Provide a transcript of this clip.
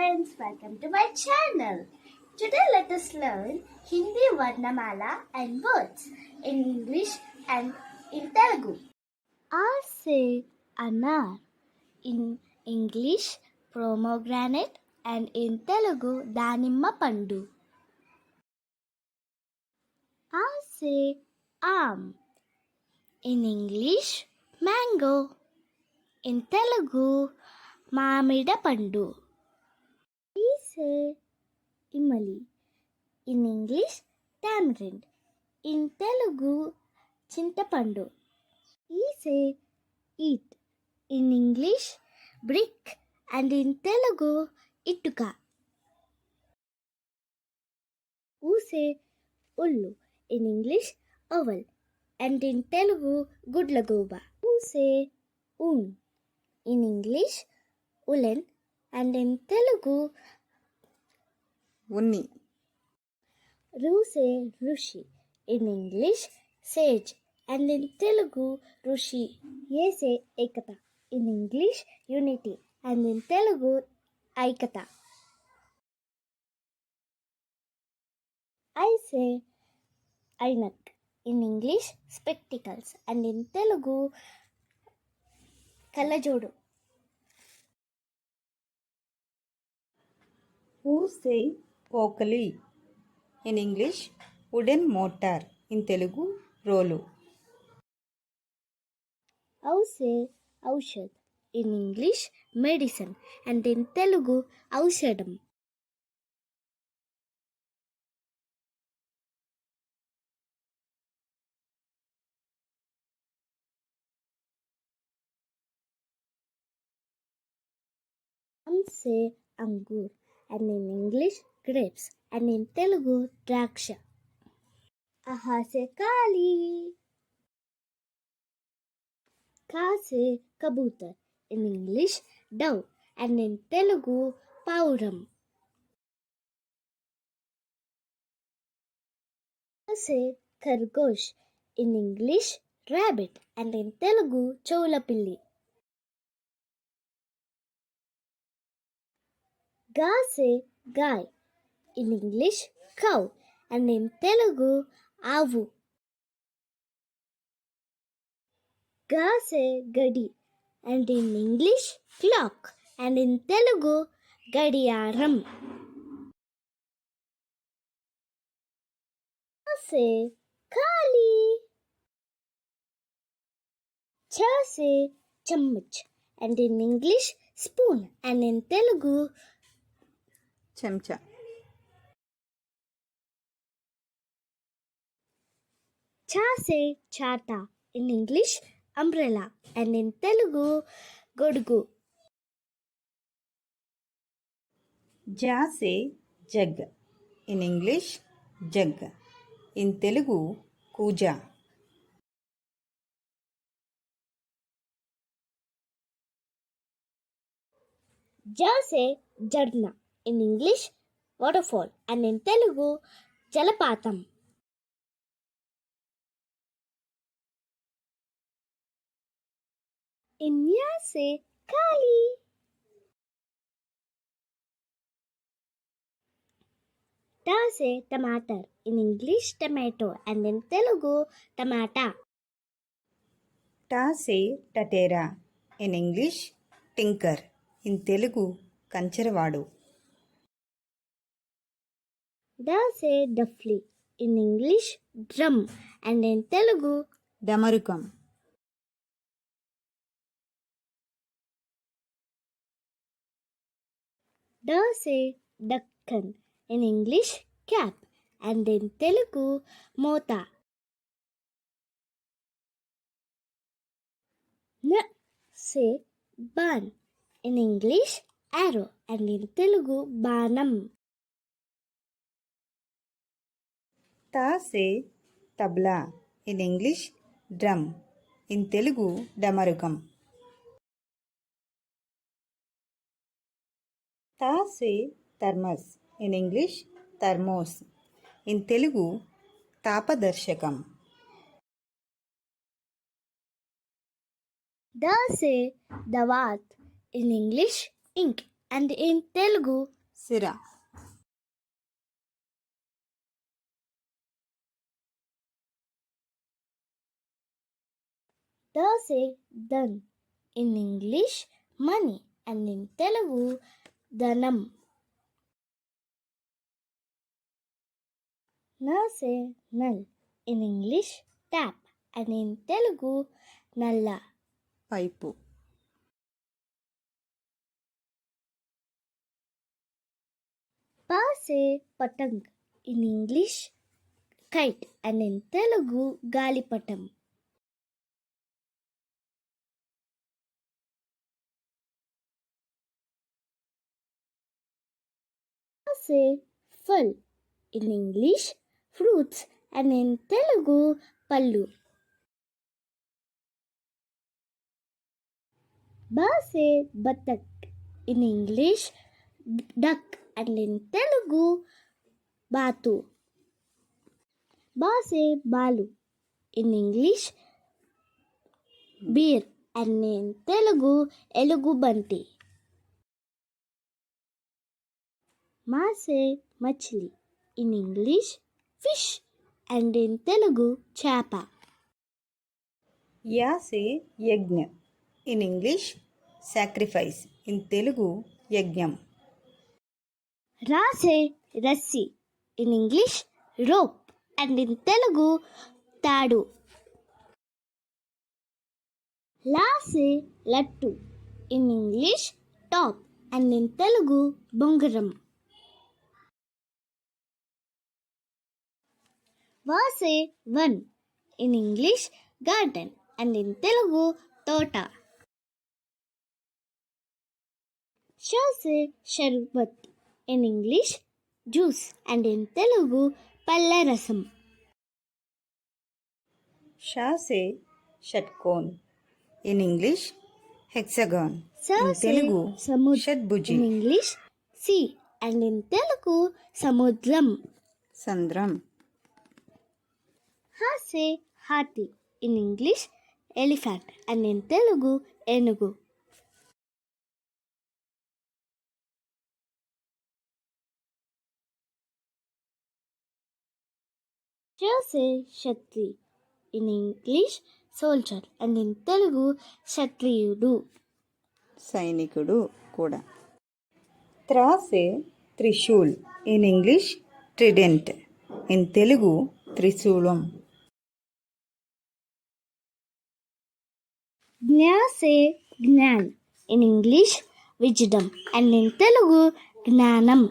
friends, welcome to my channel. Today let us learn Hindi Varnamala and words in English and in Telugu. R say anar, in English pomegranate and in Telugu danimma pandu. R say am, in English mango, in Telugu మామిడ పండు. We say imali, in English tamarind, in Telugu చింతపండు. We say eat, in English brick and in Telugu ఇటుక. We say ullu, in English oval and in Telugu గుడ్లగూబ. We say un, in English ulen and in Telugu ఉన్ని. రు say rushi, in English sage and in Telugu rushi. Ye say ekata, in English unity and in Telugu aikata. I say ainak, in English spectacles and in Telugu కళ్ళజోడు. Who say పోకలి, in English wooden mortar, in Telugu రోలు. ఔ say ఔషధ్, in English medicine and in Telugu ఔషధం. Say angur and in English grapes and in Telugu draksha. Aha say kali. Ka say kabutar, in English dove and in Telugu pauram. Ka say khargosh, in English rabbit and in Telugu choulapilli. Ga say guy, in English cow and in Telugu avu. Ga say gadi and in English clock and in Telugu gadiyaram. Cha say kali. Cha say chammach and in English spoon and in Telugu చెంచా. cha say chata, in English umbrella and in Telugu గొడుగు. జా సే జగ్, in English jug, in Telugu కూజా. Ja say జర్న, in English waterfall and in Telugu జలపాతం. In Ya say kali. Ta say tomato, in English tomato and in Telugu tamata. టా సే టటేరా, in English tinker, in Telugu కంచెరవాడు. Da say duffly, in English drum and in Telugu డమరుకం. Da say dakkan, in English cap and in Telugu mota. Na say ban, in English arrow and in Telugu banam. తా సే తబ్లా, in English drum, in Telugu డమరుకం. తా సే thermos, in English thermos, in Telugu తాపదర్శకం. Da say dawat, in English ink and in Telugu సిర. ద సే దన్. In English money and in Telugu ధనం. న సే నల్. In English tap and in Telugu నల్ల. పైపు. ప సే పతంగ్. In English kite and in Telugu గాలిపటం. ఫ సే ఫల్. In English fruits and in Telugu పళ్ళు. బ సే బతక్. In English duck and in Telugu బాతు. బా సే బాలు. In English bear and in Telugu ఎలుగుబంటి. మా సే మచిలీ. In English fish and in Telugu చేప. యా సే యజ్ఞ. In English sacrifice. In Telugu యజ్ఞం. రా సే రస్సి. In English rope and in Telugu తాడు. లా సే లట్టు. In English top and in Telugu బొంగరం. వా సే వన్. In English garden and in Telugu తోట. ష సే షర్బత్. In English juice and in Telugu పళ్ళ రసం. షా సే షట్కోన్. In English hexagon. స ఇన్ సే తెలుగు సముద్రం. షడ్భుజి. In English see and in Telugu సముద్రం. సంద్రం. హా సే హాతి. In English elephant and in Telugu ఏనుగు. ష సే క్షత్రి. In English soldier and in Telugu క్షత్రియుడు. సైనికుడు కూడా. త్రాసే త్రిశూల్. In English trident. In Telugu త్రిశూలం. జ్ఞా సే జ్ఞాన్. In English wisdom and in Telugu జ్ఞానం.